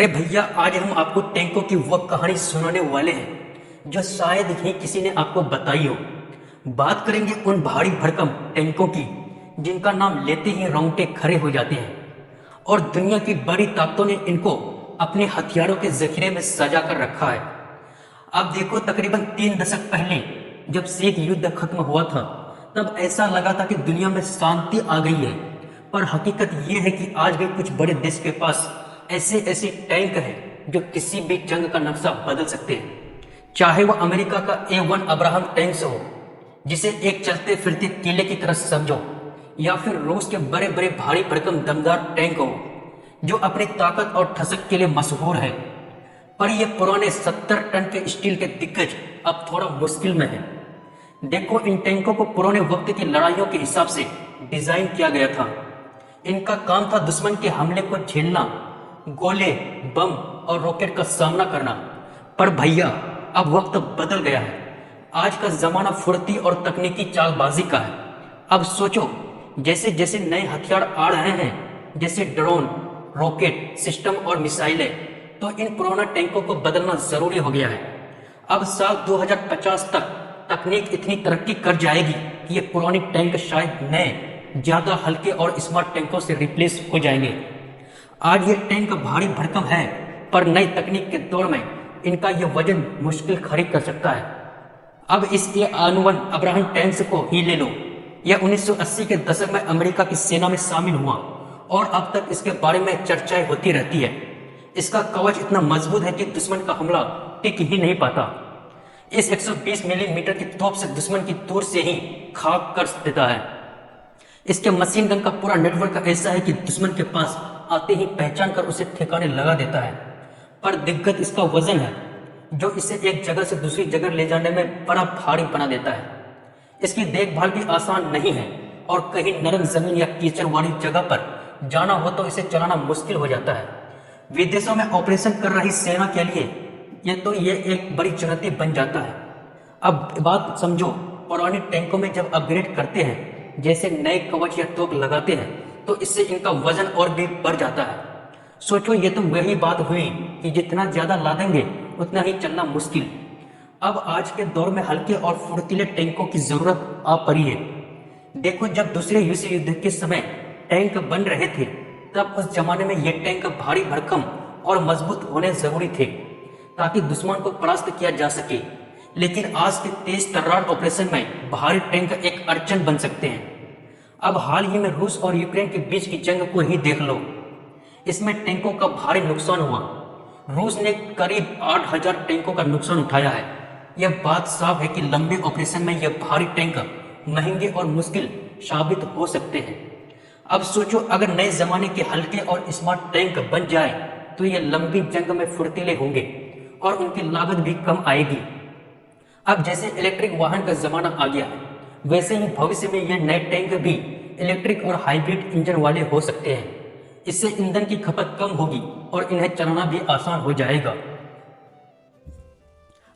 अरे भैया, आज हम आपको टैंकों की वह कहानी सुनाने वाले हैं जो शायद ही किसी ने आपको बताई हो। बात करेंगे उन भारी भरकम टैंकों की जिनका नाम लेते ही रोंगटे खड़े हो जाते हैं और दुनिया की बड़ी ताकतों ने इनको अपने हथियारों के जखीरे में सजा कर रखा है। अब देखो, तकरीबन 3 दशक पहले जब शीत युद्ध खत्म हुआ था, तब ऐसा लगा था कि दुनिया में शांति आ गई है। पर हकीकत यह है कि आज भी कुछ बड़े देश के पास ऐसे ऐसे टैंक हैं जो किसी भी जंग का नक्शा बदल सकते हैं। चाहे वह अमेरिका का A1 अब्राहम टैंक्स हो, जिसे एक चलते फिरते किले की तरह समझो, या फिर रूस के बड़े बड़े भारी भरकम दमदार टैंक हो जो अपनी ताकत और ठसक के लिए मशहूर है। पर ये पुराने 70 टन के स्टील के दिग्गज अब थोड़ा मुश्किल में है। देखो, इन टैंकों को पुराने वक्त की लड़ाइयों के हिसाब से डिजाइन किया गया था। इनका काम था दुश्मन के हमले को झेलना, गोले, बम और रॉकेट का सामना करना। पर भैया, अब वक्त बदल गया है। आज का जमाना फुर्ती और तकनीकी चालबाजी का है। अब सोचो, जैसे जैसे नए हथियार आ रहे हैं, जैसे ड्रोन, रॉकेट सिस्टम और मिसाइलें, तो इन पुराने टैंकों को बदलना जरूरी हो गया है। अब साल 2050 तक तकनीक इतनी तरक्की कर जाएगी कि ये पुरानी टैंक शायद नए, ज्यादा हल्के और स्मार्ट टैंकों से रिप्लेस हो जाएंगे। आज ये टैंक भारी भरकम है, पर नई तकनीक के दौर में इनका यह वजन मुश्किल खरीद कर सकता है। अब इस A1 अब्राहम टैंक्स को ही ले लो। यह 1980 के दशक में अमेरिका की सेना में शामिल हुआ और अब तक इसके बारे में चर्चाएं होती रहती है। इसका कवच इतना मजबूत है कि दुश्मन का हमला टिक ही नहीं पाता। इस 120 मिलीमीटर की तोप से दुश्मन की दूर से ही खाक कर देता है। इसके मशीन गन का पूरा नेटवर्क ऐसा है कि दुश्मन के पास आते ही पहचान कर उसे ठिकाने लगा देता है। पर दिक्कत इसका वजन है, जो इसे एक जगह से दूसरी जगह ले जाने में बड़ा भारी बना देता है। इसकी देखभाल भी आसान नहीं है और कहीं नरम जमीन या कीचड़ वाली जगह पर जाना हो तो इसे चलाना मुश्किल हो जाता है। विदेशों में ऑपरेशन कर रही सेना के लिए ये एक बड़ी चुनौती बन जाता है। अब बात समझो, पुराने टैंकों में जब अपग्रेड करते हैं, जैसे नए कवच या तोप लगाते हैं, तो इससे इनका वजन और भी बढ़ जाता है। सोचो, ये तो वही बात हुई कि जितना ज्यादा लादेंगे उतना ही चलना मुश्किल। अब आज के दौर में हल्के और फुर्तीले टैंकों की जरूरत आ पड़ी है। देखो, जब दूसरे विश्व युद्ध के समय टैंक बन रहे थे, तब उस जमाने में ये टैंक भारी भरकम और मजबूत होने जरूरी थे ताकि दुश्मन को परास्त किया जा सके। लेकिन आज के तेज तर्रार ऑपरेशन में भारी टैंक एक अड़चन बन सकते हैं। अब हाल ही में रूस और यूक्रेन के बीच की जंग को ही देख लो। इसमें टैंकों का भारी नुकसान हुआ। रूस ने करीब 8000 टैंकों का नुकसान उठाया है। यह बात साफ है कि लंबे ऑपरेशन में यह भारी टैंक महंगे और मुश्किल साबित हो सकते हैं। अब सोचो, अगर नए जमाने के हल्के और स्मार्ट टैंक बन जाए तो ये लंबी जंग में फुर्तीले होंगे और उनकी लागत भी कम आएगी। अब जैसे इलेक्ट्रिक वाहन का जमाना आ गया है, वैसे ही भविष्य में ये नए टैंक भी इलेक्ट्रिक और हाइब्रिड इंजन वाले हो सकते हैं। इससे ईंधन की खपत कम होगी और इन्हें चलाना भी आसान हो जाएगा।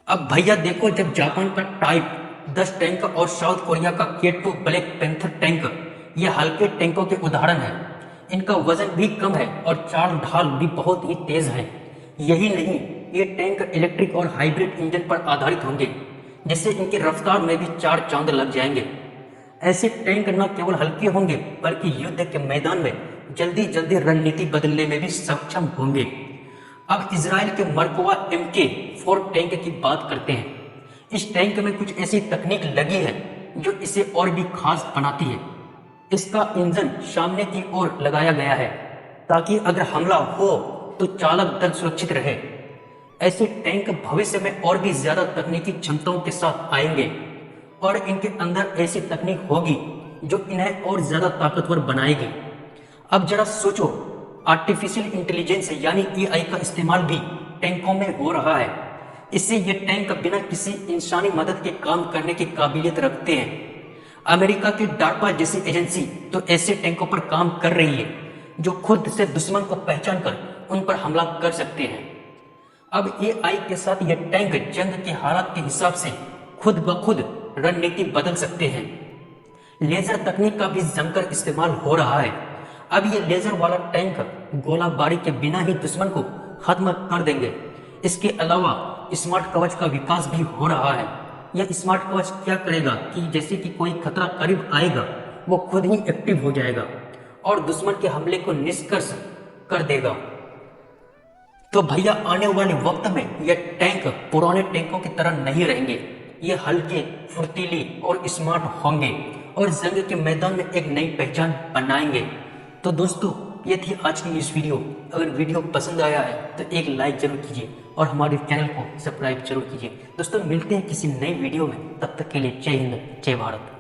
अब भैया देखो, जब जापान का टाइप 10 टैंक और साउथ कोरिया का K2 ब्लैक पैंथर टैंक, ये हल्के टैंकों के उदाहरण हैं। इनका वजन भी कम है और चाल ढाल भी बहुत ही तेज है। यही नहीं, ये टैंक इलेक्ट्रिक और हाइब्रिड इंजन पर आधारित होंगे, जिससे इनकी रफ्तार में भी 4 चांद लग जाएंगे। ऐसे टैंक न केवल हल्के होंगे, बल्कि युद्ध के मैदान में जल्दी जल्दी रणनीति बदलने में भी सक्षम होंगे। अब इजराइल के मरकवा MK4 टैंक की बात करते हैं। इस टैंक में कुछ ऐसी तकनीक लगी है जो इसे और भी खास बनाती है। इसका इंजन सामने की ओर लगाया गया है ताकि अगर हमला हो तो चालक दल सुरक्षित रहे। ऐसे टैंक भविष्य में और भी ज्यादा तकनीकी क्षमताओं के साथ आएंगे और इनके अंदर ऐसी तकनीक होगी जो इन्हें और ज्यादा ताकतवर बनाएगी। अब जरा सोचो, आर्टिफिशियल इंटेलिजेंस यानी AI का इस्तेमाल भी टैंकों में हो रहा है। इससे ये टैंक बिना किसी इंसानी मदद के काम करने की काबिलियत रखते हैं। अमेरिका की डार्पा जैसी एजेंसी तो ऐसे टैंकों पर काम कर रही है जो खुद से दुश्मन को पहचान कर उन पर हमला कर सकते हैं। अब AI के साथ ये टैंक जंग के हालात के हिसाब से खुद ब खुद रणनीति बदल सकते हैं। लेजर तकनीक का भी जमकर इस्तेमाल हो रहा है। अब ये लेजर वाला टैंक गोलाबारी के बिना ही दुश्मन को खत्म कर देंगे। इसके अलावा स्मार्ट कवच का विकास भी हो रहा है। यह स्मार्ट कवच क्या करेगा कि जैसे कि कोई खतरा करीब आएगा वो खुद ही एक्टिव हो जाएगा और दुश्मन के हमले को निष्कर्ष कर देगा। तो भैया आने वाले वक्त में ये टैंक पुराने टैंकों की तरह नहीं रहेंगे। ये हल्के, फुर्तीली और स्मार्ट होंगे और जंग के मैदान में एक नई पहचान बनाएंगे। तो दोस्तों ये थी आज की इस वीडियो। अगर वीडियो पसंद आया है तो एक लाइक जरूर कीजिए और हमारे चैनल को सब्सक्राइब जरूर कीजिए। दोस्तों मिलते हैं किसी नई वीडियो में, तब तक के लिए जय हिंद, जय भारत।